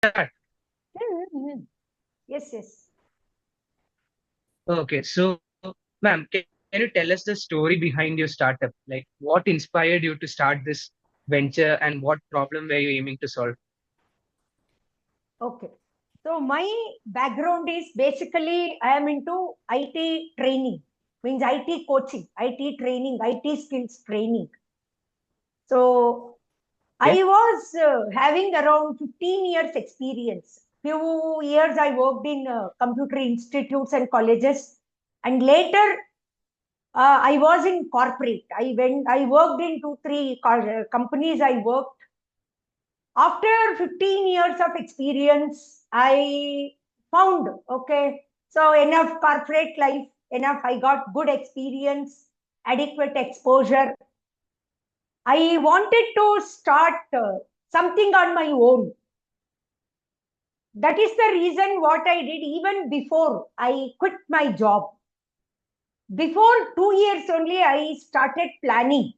start. Mhm. Yes, yes. Okay, so ma'am, can you tell us the story behind your startup? Like, what inspired you to start this venture, and what problem were you aiming to solve? Okay. So my background is basically I am into IT training, means IT coaching, IT training, IT skills training. So Yeah. I was having around 15 years experience. Few years I worked in computer institutes and colleges, and later I was in corporate. I worked in two, three companies. I worked. After 15 years of experience, I found, okay, so enough corporate life, enough. I got good experience, adequate exposure. I wanted to start something on my own. That is the reason what I did even before I quit my job. Before 2 years only, I started planning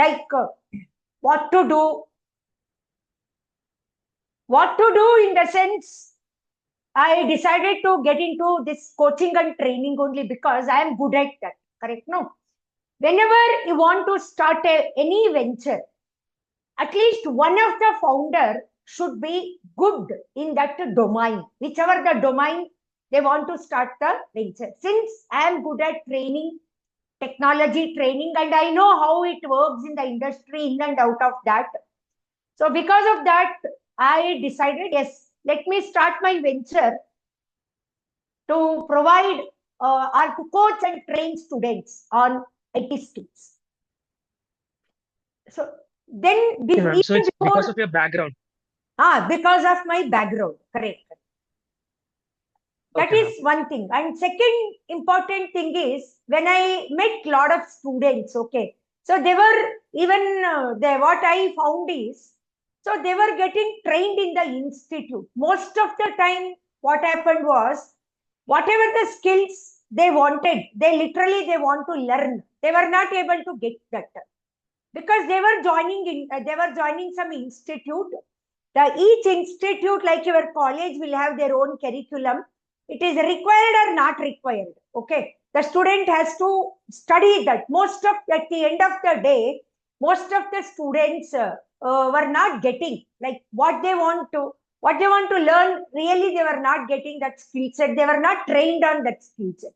like what to do, in the sense I decided to get into this coaching and training only because I am good at that. Correct? No. Whenever you want to start any venture, at least one of the founder should be good in that domain, whichever the domain they want to start the venture. Since I am good at training, technology training, and I know how it works in the industry in and out of that. So because of that, I decided, yes, let me start my venture to provide or to coach and train students on IT skills. So then, Okay, ma'am. So even it's because before, of your background. because of my background, correct. That Okay, ma'am. is one thing. And second important thing is when I met a lot of students, okay. So they were even, what I found is, so they were getting trained in the institute. Most of the time, what happened was, whatever the skills they wanted, they want to learn. They were not able to get that because they were joining some institute. The each institute, like your college, will have their own curriculum. It is required or not required, okay. The student has to study that. Most of At the end of the day, most of the students were not getting like what they want to learn. Really, they were not getting that skill set. They were not trained on that skill set.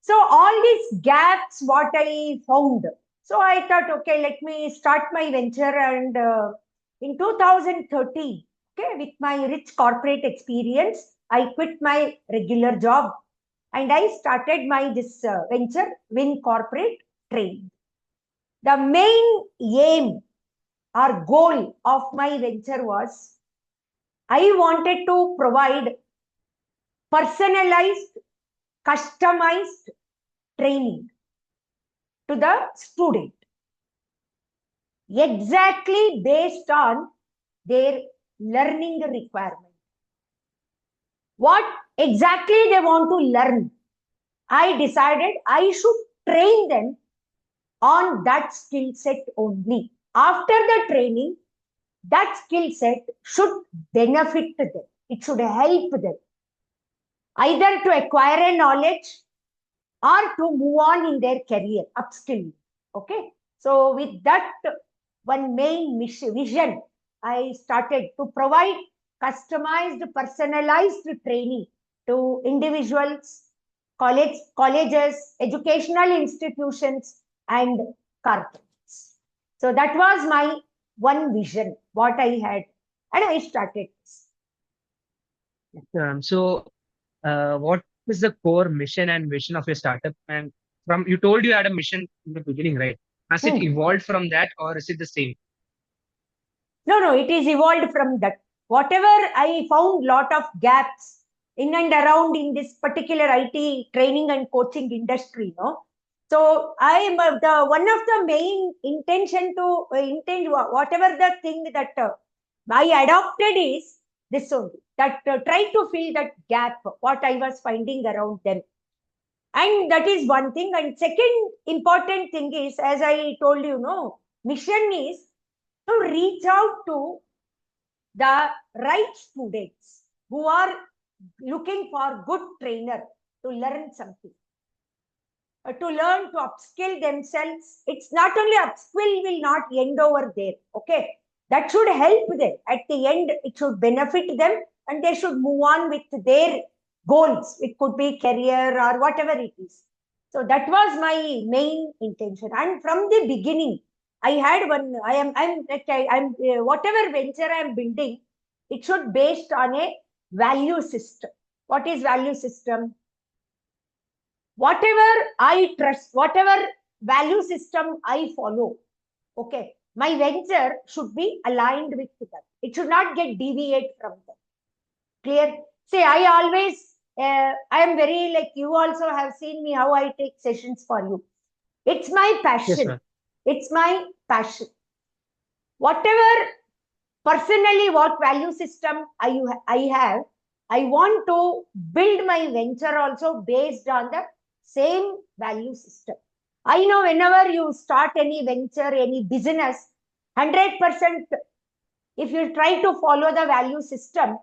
So all these gaps, what I found. So I thought, okay, let me start my venture. And in 2013, okay, with my rich corporate experience, I quit my regular job and I started my this venture, Win Corporate Training. The main aim or goal of my venture was I wanted to provide personalized, customized training to the student exactly based on their learning requirement. What exactly they want to learn, I decided I should train them on that skill set only. After the training, that skill set should benefit them. It should help them either to acquire a knowledge or to move on in their career, upskilling. Okay. So with that one main mission, vision, I started to provide customized, personalized training to individuals, colleges, educational institutions, and corporates. So that was my one vision, what I had, and I started this. So, what is the core mission and vision of your startup? And from you told you had a mission in the beginning, right? Has it Hmm. evolved from that, or is it the same? No, no, it is evolved from that. Whatever I found lot of gaps in and around in this particular IT training and coaching industry, no. So I am the one of the main intention to intend whatever the thing that I adopted is this only, that try to fill that gap what I was finding around them. And that is one thing. And second important thing is, as I told you, no, mission is to reach out to the right students who are looking for good trainer to learn something, to learn to upskill themselves. It's not only upskill will not end over there. Okay. That should help them. At the end, it should benefit them and they should move on with their goals. It could be career or whatever it is. So that was my main intention. And from the beginning, I had one, whatever venture I'm building, it should based on a value system. What is value system? Whatever I trust, whatever value system I follow, okay, my venture should be aligned with that. It should not get deviate from that. Clear? See, I always, I am very like you also have seen me how I take sessions for you. It's my Yes, passion. ma'am. It's my passion. Whatever personally, what value system I have, I want to build my venture also based on the same value system. I know whenever you start any venture, any business, 100%, if you try to follow the value system,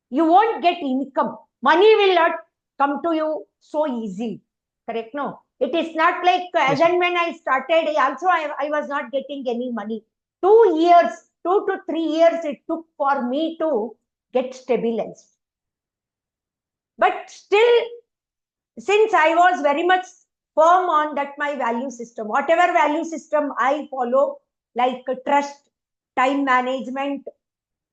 you won't get income. Money will not come to you so easily. Correct? No. It is not like as Yes, ma'am. and when I started, I was not getting any money. 2 years, 2 to 3 years it took for me to get stabilized. But still, since I was very much firm on that my value system, whatever value system I follow, like trust, time management,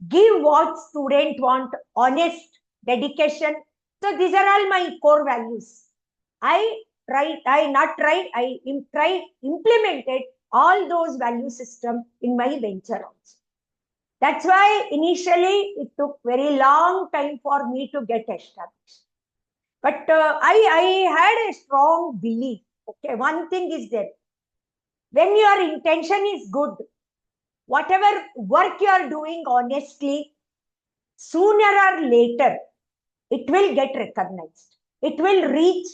give what student want, honest, dedication. So these are all my core values. I implemented all those value system in my venture also. That's why initially it took very long time for me to get established. But I had a strong belief. Okay, one thing is there. When your intention is good, whatever work you are doing honestly, sooner or later, it will get recognized. It will reach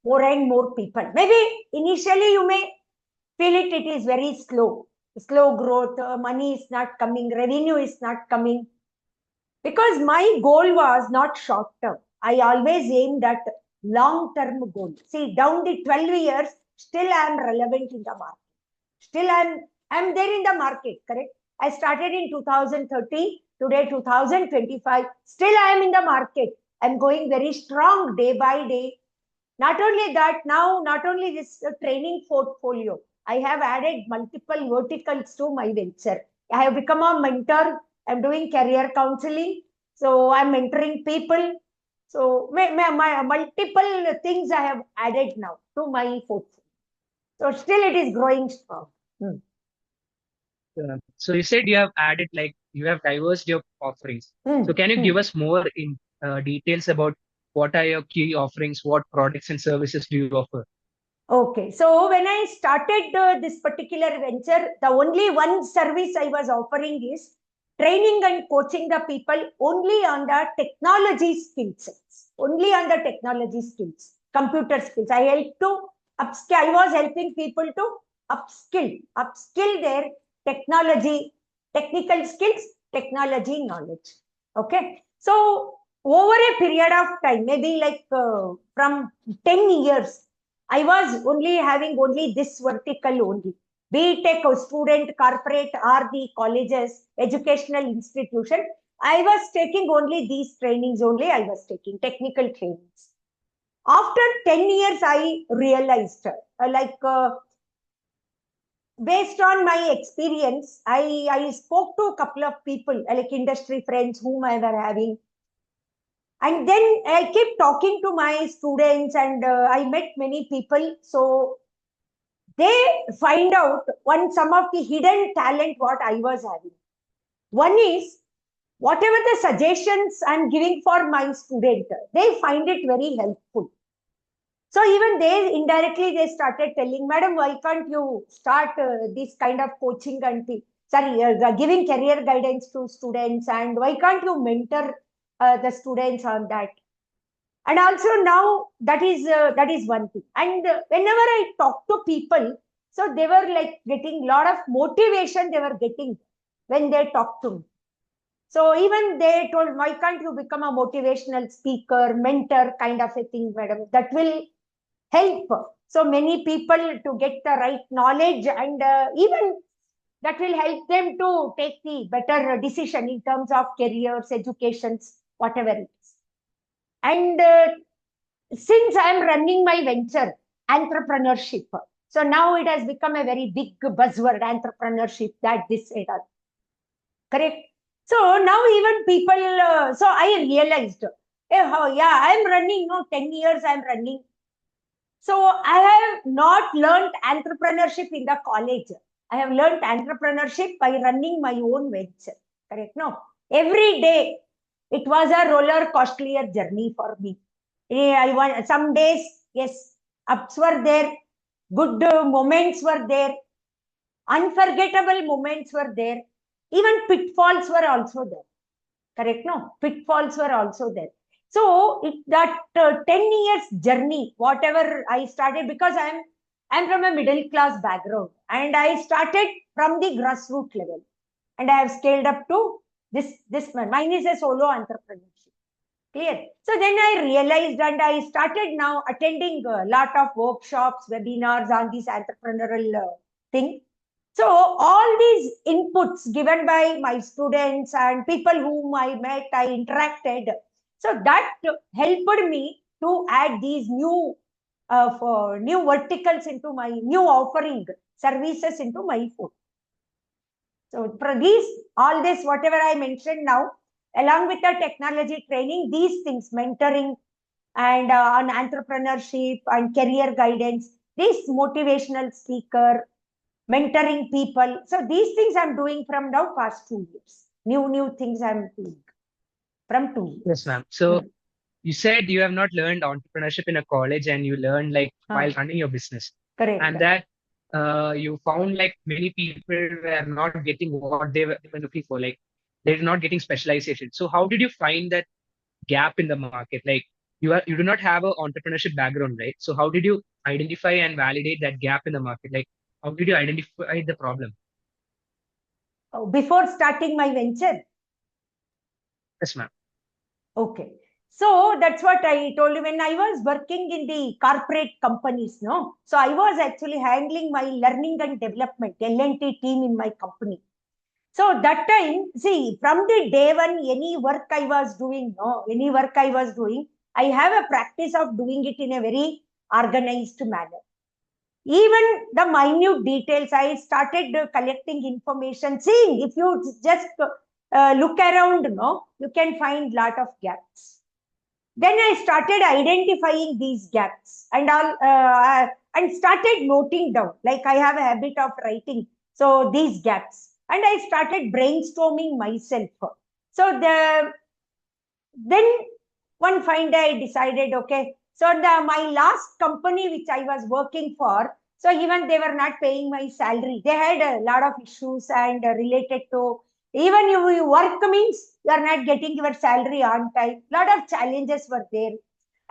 more and more people. Maybe initially you may feel it is very slow growth, money is not coming, revenue is not coming. Because my goal was not short term. I always aimed at long term goal. See, down the 12 years, still I am relevant in the market. Still I'm there in the market, correct? I started in 2013, today 2025. Still I am in the market. I'm going very strong day by day. Not only that, now not only this training portfolio, I have added multiple verticals to my venture. I have become a mentor. I'm doing career counseling. So I'm mentoring people. So my multiple things I have added now to my portfolio. So still it is growing strong. Hmm. So you said you have added, like, you have diversified your offerings. Hmm. So can you Hmm. give us more in details about what are your key offerings, what products and services do you offer? Okay, so when I started this particular venture, the only one service I was offering is training and coaching the people only on the technology skill sets, only on the technology skills, computer skills. I helped to upskill, I was helping people to upskill their technology, technical skills, technology knowledge. Okay, so over a period of time, maybe like from 10 years, I was only having only this vertical only. Be it a student, corporate, or the colleges, educational institution, I was taking only these trainings only. I was taking technical trainings. After 10 years, I realized, based on my experience, I spoke to a couple of people, like industry friends whom I were having. And then I kept talking to my students and I met many people. So they find out some of the hidden talent what I was having. One is whatever the suggestions I'm giving for my student, they find it very helpful. So even they indirectly they started telling, Madam, why can't you start this kind of coaching and giving career guidance to students, and why can't you mentor the students on that? And also now that is one thing. And whenever I talk to people, so they were like getting a lot of motivation they were getting when they talk to me. So even they told, why can't you become a motivational speaker, mentor kind of a thing, madam? That will help so many people to get the right knowledge, and even that will help them to take the better decision in terms of careers, educations, whatever it is. And since I am running my venture, entrepreneurship, so now it has become a very big buzzword, entrepreneurship, that this and that. Correct. So now even people, so I realized, yeah, I'm running, no, 10 years I'm running. So I have not learned entrepreneurship in the college. I have learned entrepreneurship by running my own venture. Correct? No. Every day it was a roller coaster journey for me. I want some days, yes, ups were there, good moments were there, unforgettable moments were there, even pitfalls were also there. Correct? No, pitfalls were also there. So that 10 years journey, whatever I started, because I'm from a middle class background, and I started from the grassroots level, and I have scaled up to this man. Mine is a solo entrepreneurship. Clear. So then I realized, and I started now attending a lot of workshops, webinars on this entrepreneurial thing. So all these inputs given by my students and people whom I met, I interacted. So that helped me to add these new verticals into my new offering services into my food. So for these, all this, whatever I mentioned now, along with the technology training, these things, mentoring and on entrepreneurship and career guidance, this motivational speaker, mentoring people. So these things I'm doing from now past 2 years. New things I'm doing from 2 years. Yes, ma'am. So you said you have not learned entrepreneurship in a college and you learned like while running your business. Correct. And that you found like many people were not getting what they were looking for. Like they're not getting specialization. So how did you find that gap in the market? Like you do not have an entrepreneurship background, right? So how did you identify and validate that gap in the market? Like how did you identify the problem? Before starting my venture. Yes, ma'am. Okay. So that's what I told you when I was working in the corporate companies, no? So I was actually handling my learning and development, L&T team in my company. So that time, see, from the day one, any work I was doing, no, any work I was doing, I have a practice of doing it in a very organized manner. Even the minute details, I started collecting information. Seeing if you just look around, no, you can find lot of gaps. Then I started identifying these gaps and started noting down. Like I have a habit of writing. So these gaps, and I started brainstorming myself. So then one fine day I decided, okay, so my last company which I was working for, so even they were not paying my salary. They had a lot of issues and related to, even you work means you are not getting your salary on time. Lot of challenges were there.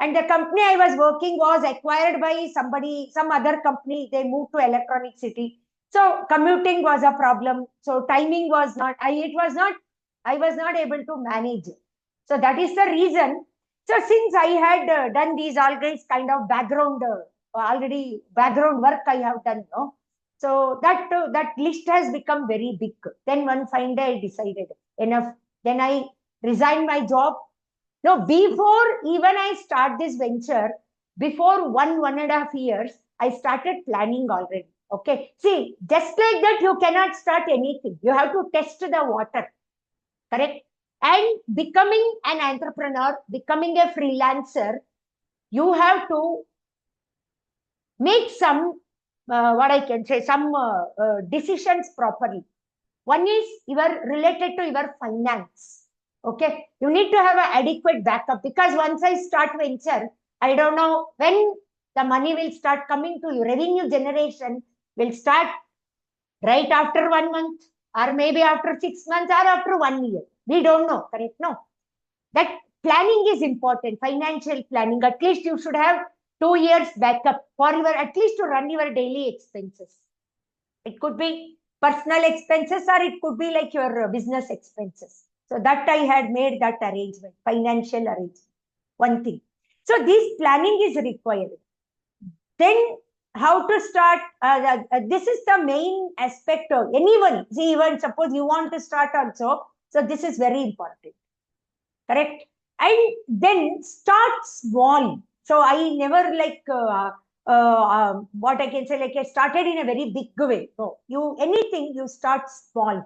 And the company I was working was acquired by somebody, some other company. They moved to Electronic City. So commuting was a problem. So timing was not, I was not able to manage. So that is the reason. So since I had done these all these kind of background, already background work I have done, no? So that list has become very big. Then one fine day I decided enough. Then I resigned my job. No, before even I start this venture, before 1.5 years, I started planning already. Okay. See, just like that, you cannot start anything. You have to test the water. Correct? And becoming an entrepreneur, becoming a freelancer, you have to make some, what I can say, some decisions properly. One is related to your finance. Okay. You need to have an adequate backup, because once I start venture, I don't know when the money will start coming to you. Revenue generation will start right after 1 month, or maybe after 6 months, or after 1 year. We don't know. Correct? No. That planning is important. Financial planning. At least you should have 2 years backup for your, at least to run your daily expenses. It could be personal expenses, or it could be like your business expenses. So that I had made that arrangement, financial arrangement, one thing. So this planning is required. Then how to start, this is the main aspect of anyone. See, even suppose you want to start also, so this is very important, correct? And then start small. So I never like, what I can say, like I started in a very big way. No, anything you start small,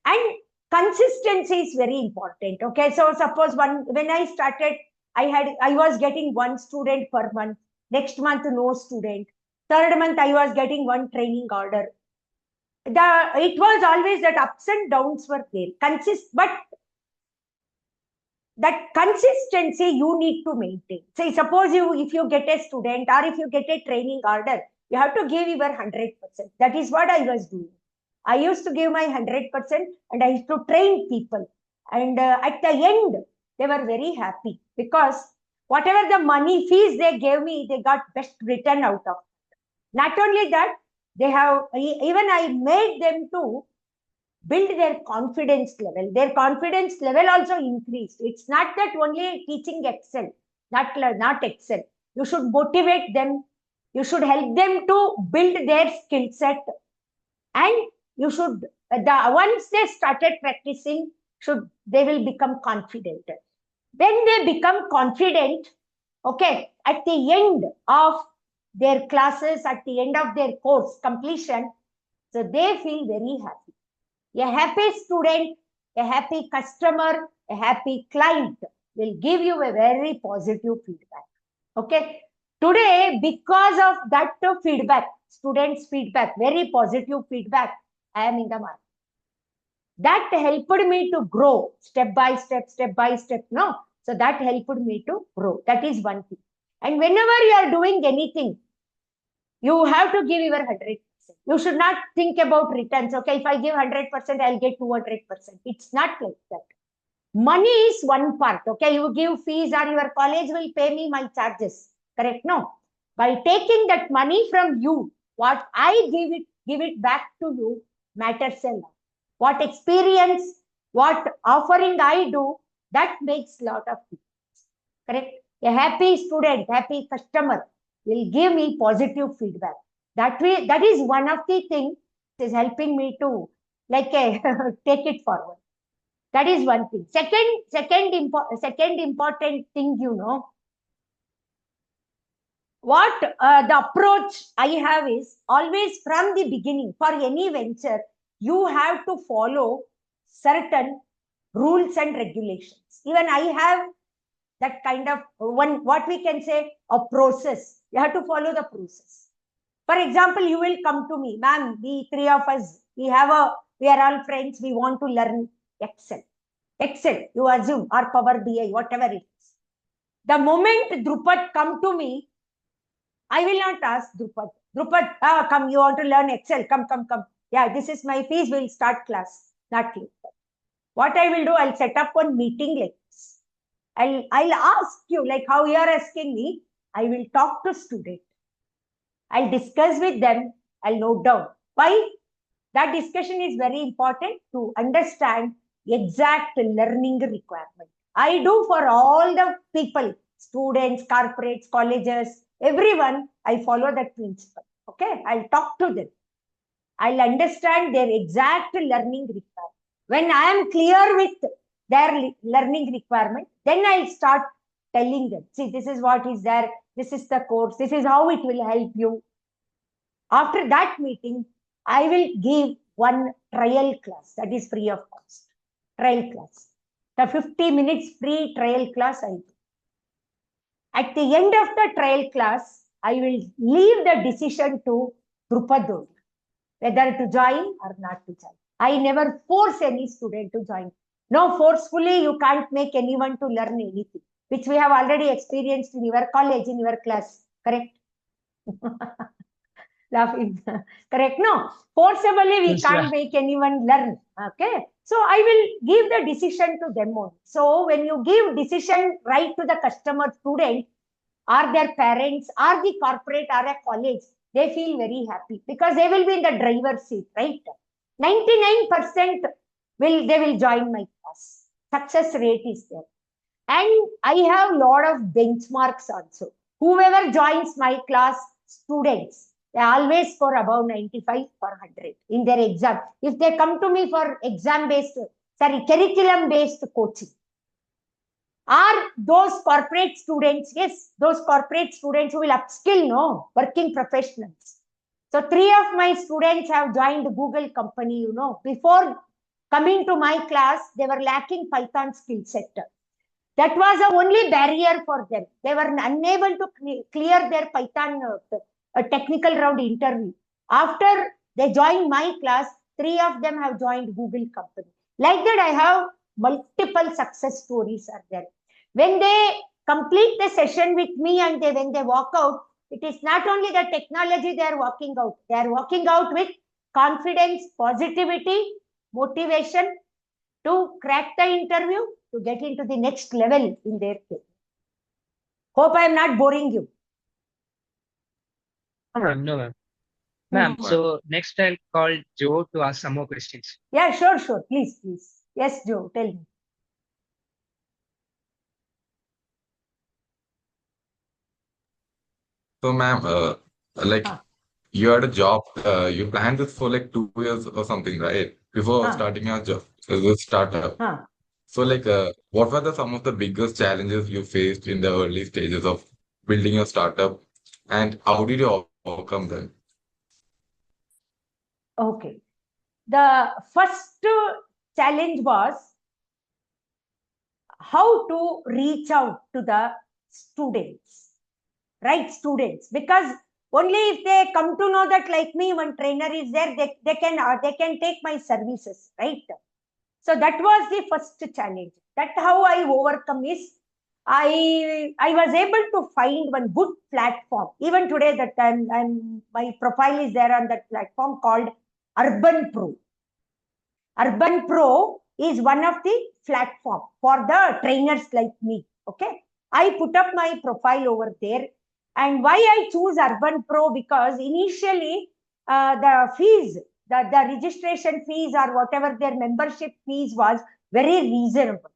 and consistency is very important. Okay, so suppose when I started, I was getting one student per month. Next month, no student. Third month, I was getting one training order. It was always that ups and downs were there. But that consistency you need to maintain. Say, suppose if you get a student or if you get a training order, you have to give your 100%. That is what I was doing. I used to give my 100% and I used to train people. And at the end, they were very happy because whatever the money fees they gave me, they got best return out of it. Not only that, even I made them to build their confidence level. Their confidence level also increased. It's not that only teaching Excel, not Excel. You should motivate them. You should help them to build their skill set. And you should, once they started practicing, they will become confident. When they become confident, okay, at the end of their classes, at the end of their course completion, so they feel very happy. A happy student, a happy customer, a happy client will give you a very positive feedback. Okay. Today, because of that feedback, students' feedback, very positive feedback, I am in the market. That helped me to grow step by step. No. So that helped me to grow. That is one thing. And whenever you are doing anything, you have to give your 100%. You should not think about returns. Okay, if I give 100%, I'll get 200%. It's not like that. Money is one part. Okay, you give fees or your college will pay me my charges. Correct? No. By taking that money from you, what I give it back to you matters a lot. What experience, what offering I do, that makes a lot of difference. Correct? A happy student, happy customer will give me positive feedback. That is one of the things is helping me to take it forward. That is one thing. Second important thing, what the approach I have is always from the beginning for any venture, you have to follow certain rules and regulations. Even I have that kind of what we can say, a process. You have to follow the process. For example, you will come to me, ma'am, we three of us, we are all friends, we want to learn Excel. You assume, or Power BI, whatever it is. The moment Drupad come to me, I will not ask Drupad, come, you want to learn Excel, come. Yeah, this is my fees, we'll start class. Not like that. What I will do, I'll set up one meeting like this. I'll ask you, like how you are asking me, I will talk to student. I'll discuss with them, I'll note down. Why? That discussion is very important to understand exact learning requirement. I do for all the people, students, corporates, colleges, everyone, I follow that principle. Okay, I'll talk to them. I'll understand their exact learning requirement. When I am clear with their learning requirement, then I'll start telling them, see, this is what is there, this is the course, this is how it will help you. After that meeting, I will give one trial class that is free of cost. Trial class. The 50 minutes free trial class I do. At the end of the trial class, I will leave the decision to Drupad, whether to join or not to join. I never force any student to join. No, forcefully you can't make anyone to learn anything, which we have already experienced in your college, in your class. Correct? Laughing. Correct? No. Forcibly we can't make anyone learn. Okay. So I will give the decision to them only. So when you give decision right to the customer, student, or their parents, or the corporate, or a college, they feel very happy because they will be in the driver's seat, right? 99% they will join my class. Success rate is there. And I have a lot of benchmarks also. Whoever joins my class, students, they always score above 95 per 100 in their exam. If they come to me for curriculum-based coaching, are those corporate students, yes, those corporate students who will upskill, no, working professionals. So 3 of my students have joined Google company, before coming to my class, they were lacking Python skill set. That was the only barrier for them. They were unable to clear their Python technical round interview. After they joined my class, 3 of them have joined Google company. Like that, I have multiple success stories are there. When they complete the session with me and when they walk out, it is not only the technology they are walking out. They are walking out with confidence, positivity, motivation to crack the interview, to get into the next level in their career. Hope I am not boring you. No, ma'am. No, ma'am. Ma'am, so next I'll call Joe to ask some more questions. Yeah, sure. Please. Yes, Joe, tell me. So, ma'am, like you had a job, you planned this for like 2 years or something, right? Before starting your job as a startup. So, like, what were some of the biggest challenges you faced in the early stages of building your startup, and how did you overcome them? Okay. The first challenge was how to reach out to the students, right? Students, because only if they come to know that like me, one trainer is there, they can take my services, right? So that was the first challenge. That how I overcome is I was able to find one good platform. Even today, that my profile is there on that platform called Urban Pro. Urban Pro is one of the platform for the trainers like me. Okay, I put up my profile over there. And why I choose Urban Pro? Because initially the fees, the registration fees or whatever their membership fees was very reasonable.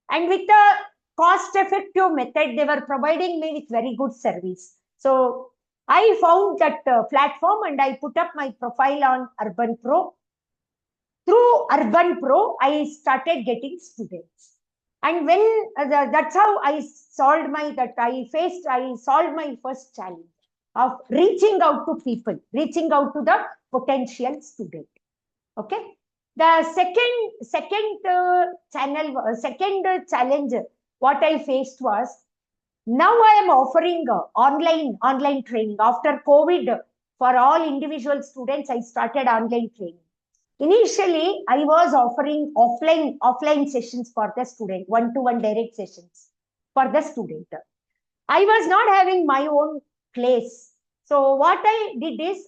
And with the cost-effective method, they were providing me with very good service. So I found that platform and I put up my profile on Urban Pro. Through Urban Pro, I started getting students. And when that's how I solved my first challenge of reaching out to people, reaching out to the potential student. Okay. The second challenge what I faced was, now I am offering online training after COVID for all individual students. I started online training. Initially, I was offering offline sessions for the student, one-to-one direct sessions for the student. I was not having my own place. So what I did is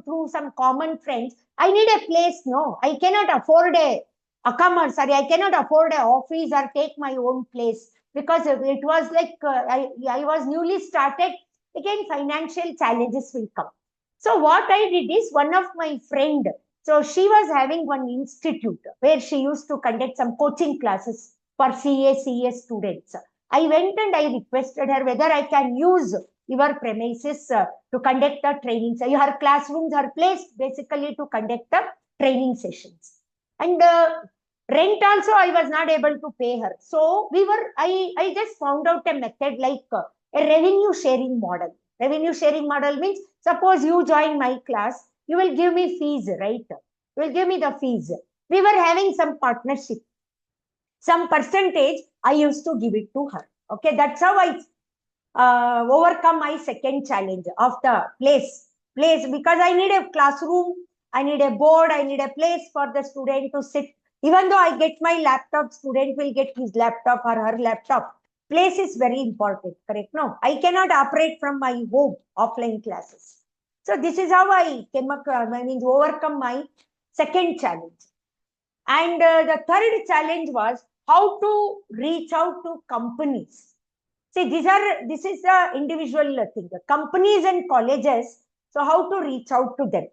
through some common friends. I need a place. No, I cannot afford I cannot afford an office or take my own place, because it was like I was newly started. Again, financial challenges will come. So what I did is, one of my friend, so she was having one institute where she used to conduct some coaching classes for CS students. I went and I requested her whether I can use your premises to conduct the trainings. Her classrooms are placed basically to conduct the training sessions. And rent also I was not able to pay her. So I just found out a method like a revenue sharing model. Revenue sharing model means, suppose you join my class, you will give me fees, right? You will give me the fees. We were having some partnership. Some percentage I used to give it to her. Okay, that's how I overcome my second challenge of the place, because I need a classroom, I need a board, I need a place for the student to sit. Even though I get my laptop, student will get his laptop or her laptop. Place is very important, correct? No, I cannot operate from my home offline classes. So this is how I overcome my second challenge. And the third challenge was how to reach out to companies. See, this is the individual thing. The companies and colleges, so how to reach out to them.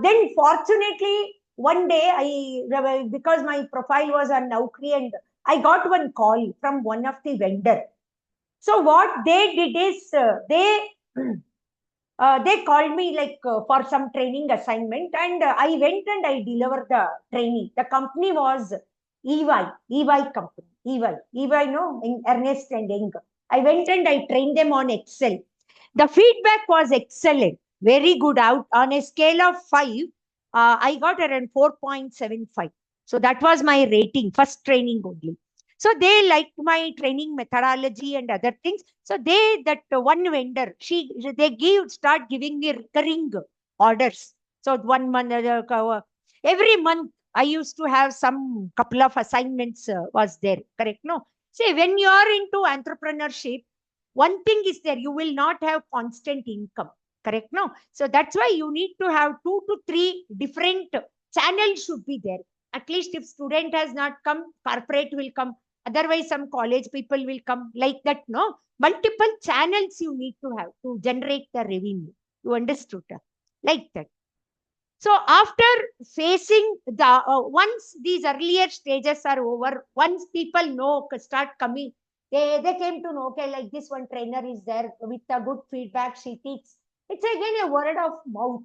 Then fortunately, one day, because my profile was on Naukri, and I got one call from one of the vendor. So what they did is, they called me like for some training assignment, and I went and I delivered the training. The company was EY company, EY, no, in Ernest and Young. I went and I trained them on Excel. The feedback was excellent, very good. Out on a scale of 5, I got around 4.75. So that was my rating, first training only. So they liked my training methodology and other things. So that one vendor, they start giving me recurring orders. So 1 month, every month I used to have some couple of assignments was there. Correct? No. See, when you are into entrepreneurship, one thing is there, you will not have constant income. Correct? No. So that's why you need to have 2 to 3 different channels should be there. At least if student has not come, corporate will come. Otherwise, some college people will come, like that. No, multiple channels you need to have to generate the revenue. You understood? Like that. So after facing once these earlier stages are over, once people know, start coming, they came to know, okay, like this one trainer is there with a good feedback, she teaches. It's again a word of mouth.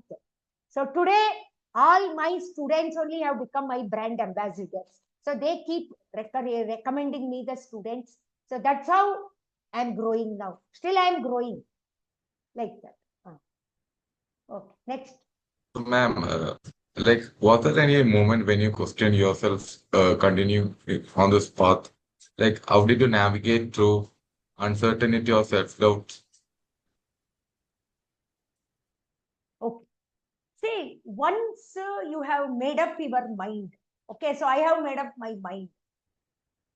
So today, all my students only have become my brand ambassadors. So they keep recommending me the students. So that's how I'm growing now. Still I'm growing like that. Okay, next. So, ma'am, like, was there any moment when you questioned yourself, continue on this path? Like, how did you navigate through uncertainty or self-doubt? Okay. See, once you have made up your mind. Okay, so I have made up my mind.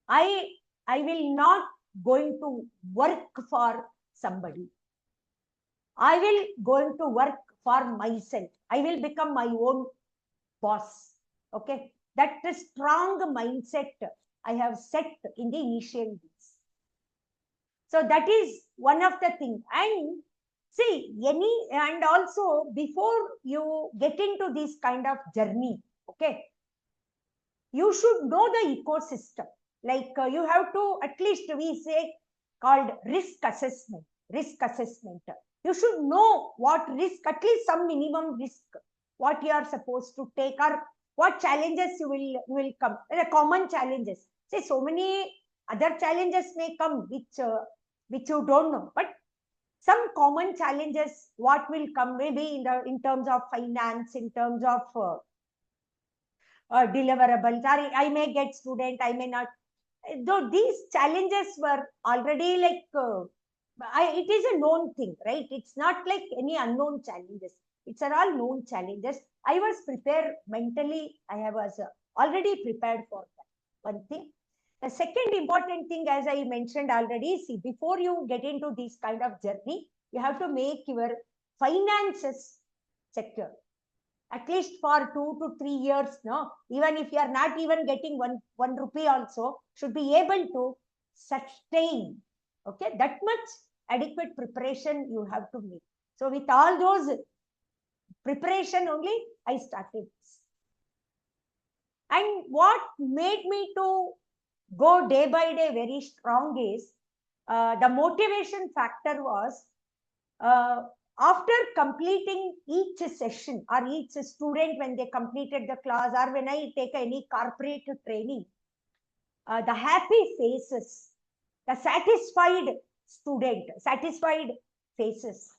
I will not going to work for somebody. I will going to work for myself. I will become my own boss. Okay, that is strong mindset I have set in the initial days. So that is one of the things. And see, and also before you get into this kind of journey, okay, you should know the ecosystem. Like you have to, at least we say, called risk assessment. Risk assessment. You should know what risk, at least some minimum risk, what you are supposed to take, or what challenges you will come. The common challenges. Say so many other challenges may come which you don't know, but some common challenges what will come, maybe in terms of finance, in terms of deliverables, or I may get student, I may not. Though these challenges were already like, it is a known thing, right? It's not like any unknown challenges. It's all known challenges. I was prepared mentally. I was already prepared for that. One thing. The second important thing, as I mentioned already, see, before you get into this kind of journey, you have to make your finances secure. At least for 2 to 3 years, no, even if you are not even getting one rupee also, should be able to sustain. Okay, that much adequate preparation you have to make. So with all those preparation only, I started this. And what made me to go day by day very strong is the motivation factor was, after completing each session, or each student when they completed the class, or when I take any corporate training, the happy faces, the satisfied satisfied faces,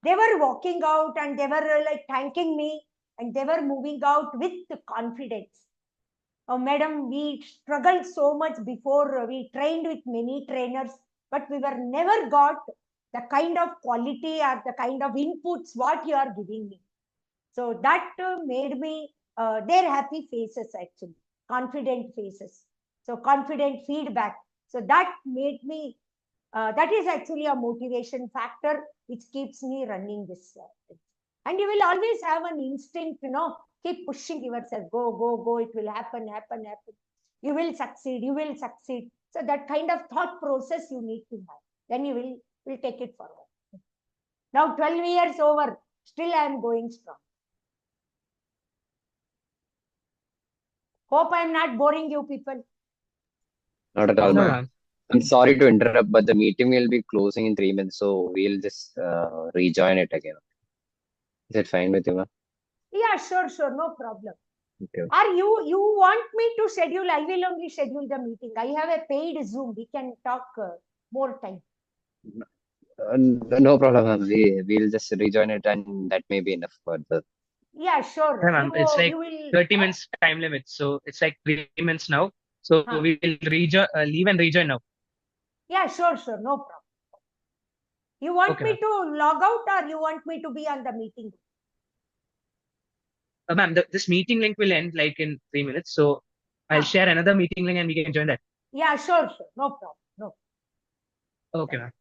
they were walking out and they were like thanking me, and they were moving out with confidence. Oh, madam, we struggled so much before. We trained with many trainers, but we were never got the kind of quality or the kind of inputs what you are giving me. So that made me, their happy faces actually, confident faces. So confident feedback. So that made me, that is actually a motivation factor which keeps me running this. And you will always have an instinct, keep pushing yourself, go, it will happen. You will succeed. So that kind of thought process you need to have. Then you will take it forward. Now 12 years over, still I am going strong. Hope I'm not boring you people. Not at all, No, ma'am. ma'am. I'm sorry to interrupt, but the meeting will be closing in 3 minutes, so we'll just rejoin it again. Is it fine with you, ma'am? Yeah, sure, no problem. Okay. Or you want me to schedule? I will only schedule the meeting. I have a paid Zoom. We can talk more time. No problem, ma'am. We'll just rejoin it, and that may be enough for the. Yeah, sure. Yeah, ma'am. It's like You will 30 minutes time limit. So it's like 3 minutes now. So we will rejoin, leave and rejoin now. Yeah, sure, no problem. You want Okay, me ma'am. to log out or you want me to be on the meeting? Ma'am, this meeting link will end like in 3 minutes. So I'll share another meeting link and we can join that. Yeah, sure, no problem. No. Okay, ma'am.